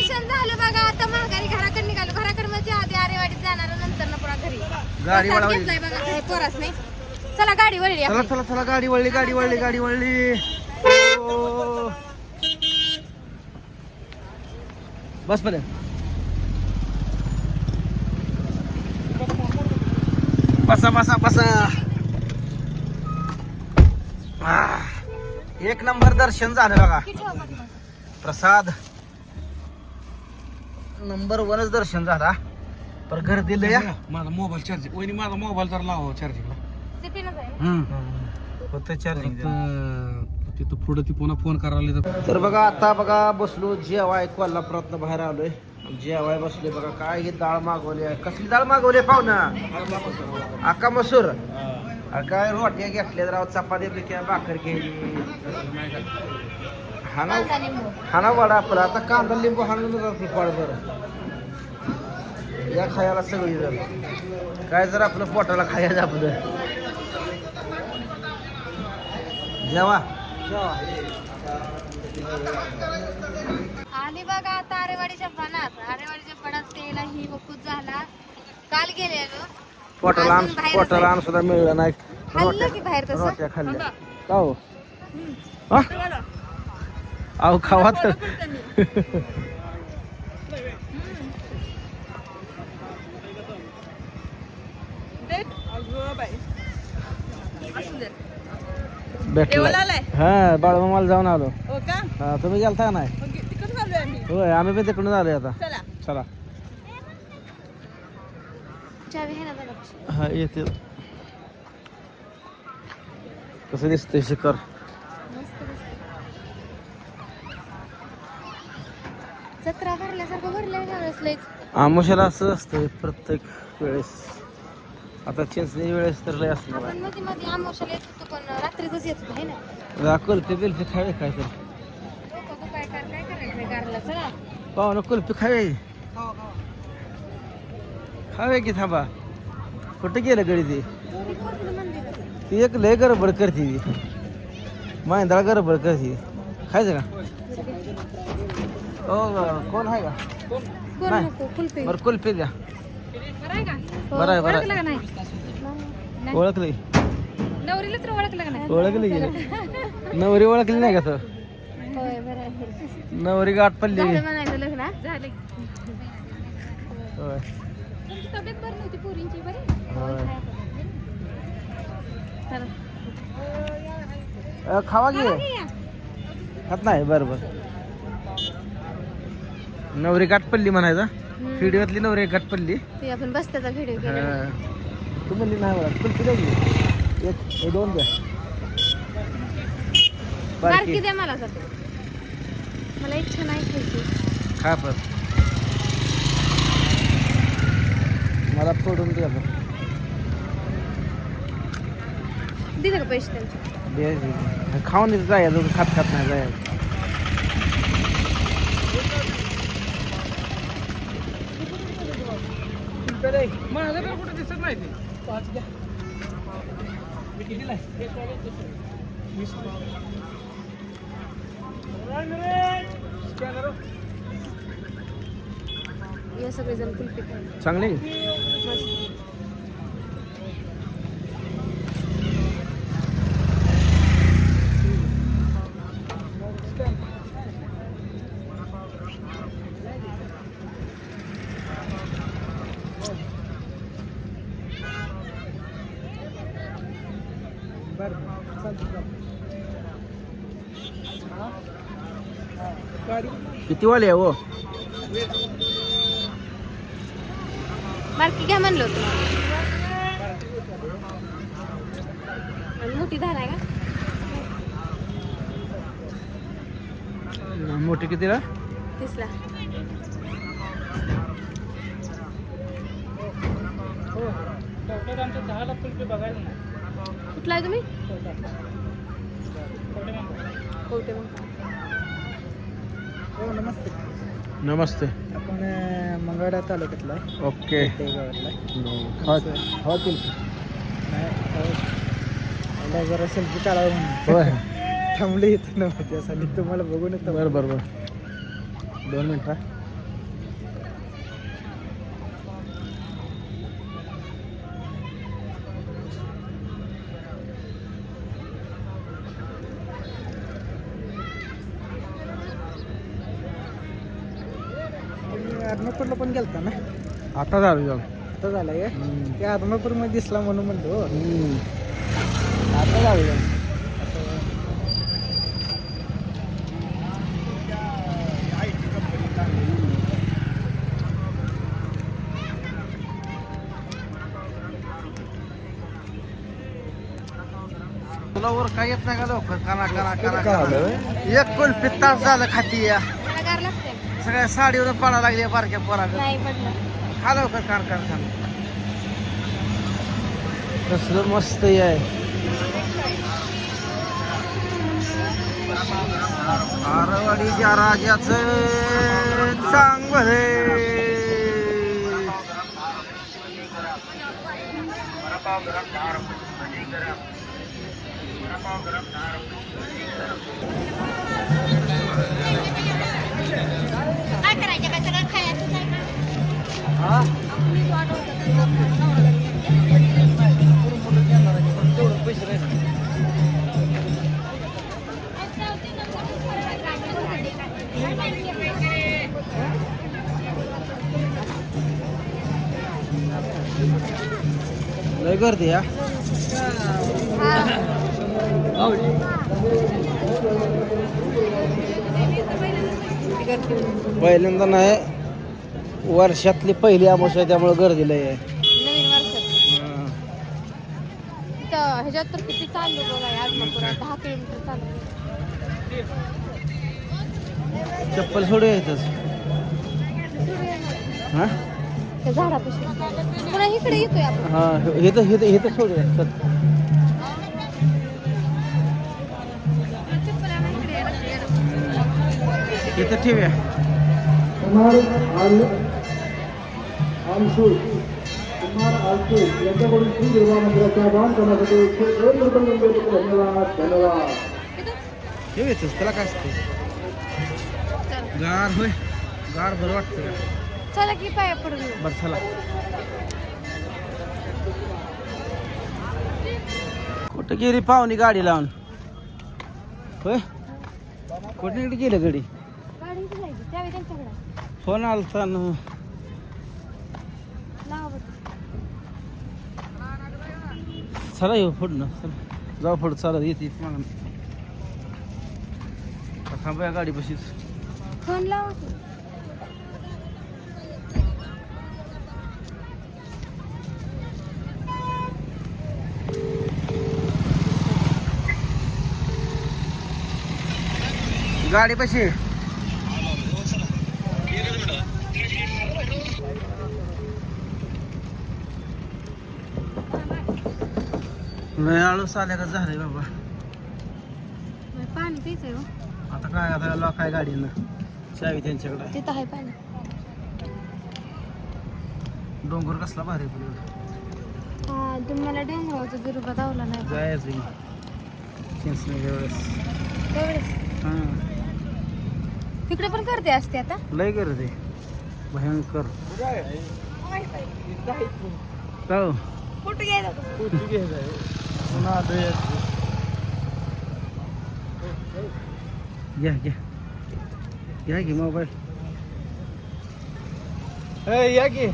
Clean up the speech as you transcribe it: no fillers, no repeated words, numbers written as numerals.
दर्शन झालं बघा. आता माघारी घराकडे निघालो. घराकडे म्हणजे आधी आरेवाडीत जाणार, नंतर ना पुन्हा घरी. गाडी प्रसाद वळवली. घेतलाय बघा घरी पोरास नाही. चला गाडी वळली चला आपली. चला चला गाडी वळली गाडी वळली गाडी वळली. ओ. बस पर्यंत बसा बसा बसा. एक नंबर दर्शन झालं बघा. प्रसाद नंबर 1च दर्शन झाला. पर गर्दी लय. माझा मोबाईल चार्जिंग वहिनी माझा मोबाईल तर लावा चार्जिंगला. होतं चार्जिंग. तिथं पुढे ती पुन्हा फोन करायला. तर बघा आता बघा बसलो जेवाय कोल्हापुरातनं बाहेर आलोय. जेवाय बसलोय बघा. काय ही डाळ मागवली आहे. कसली डाळ मागवली पाहुणा. अक्का मसूर. काय रोट्या घेतल्या राव. चपाती पिक्या भाकर घ्यायची. हाना वाडा आपला. आता कांदा लिंबू हाणून जातो पाडभर. या खायला सगळी जर काय जर आपलं पोटाला खायचं आपलं. जेवा आणि बघा आता आरेवाडीच्या फणात. आरेवाडीच्या फणात तेला ही वकूत झाला. काल गेलेलो. पोटाला आण सुद्धा मिळलं नाही. खाल्लं की बाहेर तसं. रोट्या खाल्ल्या का हो. अहो खावा तर. भेटला. हा बाळमामाला जाऊन आलो. हा तुम्ही गेलता नाही. होय आम्ही पण तिकडून आलोय आता. चला चावी आहे ना बघा. हा येते. कसं दिसतंय शिखर. जत्रा भरल्यासारखं भरलंय यावेळेस लयच. आमुष्याला असं असतं प्रत्येक वेळेस. आता चिंचणी वेळेस तर लय असणार. आपण मध्ये मध्ये आमोशाला येत होतो पण रात्रीच येत होतो है ना. कुल्फी बिल्फी खावे काय तर. काय करायचं गारला. चला पाहुणं कुल्फी खावे. खावे की थांबा. कुठे गेलं गडी ती. ती एक लय गडबड करते ती. माहिंदा गडबड करते. खायचं का. हो कोण आहे का. नाही बरं कुल्फी द्या. बरं आहे बरं आहे. ओळखली. नवरीला तर ओळखलं का नाही. ओळखली गेली. नवरी ओळखली नाही का तो. होय बरं आहे. नवरी गाठ पडली. म्हणायचं लग्न झाले. होय तब्येत बरी नव्हती पोरींची. बरी खावा घे. खात नाही बरोबर. नवरी गाठ पडली म्हणायचा. व्हिडिओतली नवरी गाठ पडली. ते आपण बसत्याचा व्हिडिओ केला. तू म्हणली नाही मला कुल्फी द्या. एक दोन द्या. बारकी द्या मला. मला इच्छा नाही खायची. खा पण मला फोडून द्या. दिले का पैसे त्यांचे. खाऊन जायचं. खात खात नाही जायचं. माझं तर कुठे दिसत नाही ते. या सगळेजण कुल्फी खायला. चांगली. किती वाले आहे हो. बारकी घ्या म्हणलं होतं. आणि मोठी धार आहे का. मोठी कितीला. 30 ला. कुठला आहे तुम्ही. नमस्ते. नमस्ते. आपण मंगळवेढा तालुक्यातला आहे. ओके. मला जरा सेल्फी काढावं म्हणून होय थांबली इथं नव्हती त्यासाठी तुम्हाला बघून येतो. बरं 2 मिनिटं. आदमापूरला पण गेलता ना आता झालं जाऊ आता झालाय का ते आदमापूरमध्ये दिसला म्हणून म्हणतो आता झालं जाऊ तुला वर काय येत नाही का लवकर काना एक कुल्फी तास झालं खाती या मला गार लागते सगळ्या साडीवर पडा लागली बारक्या पोराला नाही पडलं खा लवकर खान कसलं मस्त आहे आरवाडीच्या राजाचं चांगलं काय करायचं का सगळं खायचं नाही लय गर्दी या पहिल्यांदा नाही वर्षातली पहिली अमावस्या आहे त्यामुळे गर्दी लय आहे नवीन वर्षात ह्याच्यात तर किती चाललो बघा आज मग 10 किलोमीटर चाललो चप्पल सोडू येतच हा त्या झाडापाशी पुन्हा इकडे येतोय आपण हा हे तर सोडू चल इथं ठेवूया यांच्याकडून श्री दुर्गा मंदिराच्या बांधकामासाठी 1 रुपये मंदिर धन्यवाद ठेवायचंच त्याला काय असते गार होय गार बरं वाटतं चला की पाया पडून येऊ. बरं चला कुठं गेली पाहुणी गाडी लावून होय कुठे गेली गाडी गाडी इथे जायची त्यावेळी त्यांच्याकडे फोन आलता ना लावा बघ. चला येऊ पुढं चला जाऊ पुढं चालत येते मग थांबूया गाडी बशीच फोन लावा की. गाडी बशी लय आळूस आल्या का झालंय बाबा पाणी प्यायचंय हो. आता काय आता लोक काय गाडीनं चावी त्यांच्याकडे तिथं आहे पाणी डोंगर कसला भारी पुढे हा तुम्ही मला डोंगरावरचा बिरुबा दावला नाही जायचं चिंचणीच्या वेळेस तेवढेच हां तिकडे पण करते असते आता लय गर्दी भयंकर हो कुठे घ्यायला घ्या घ्या घ्या की मोबाईल या की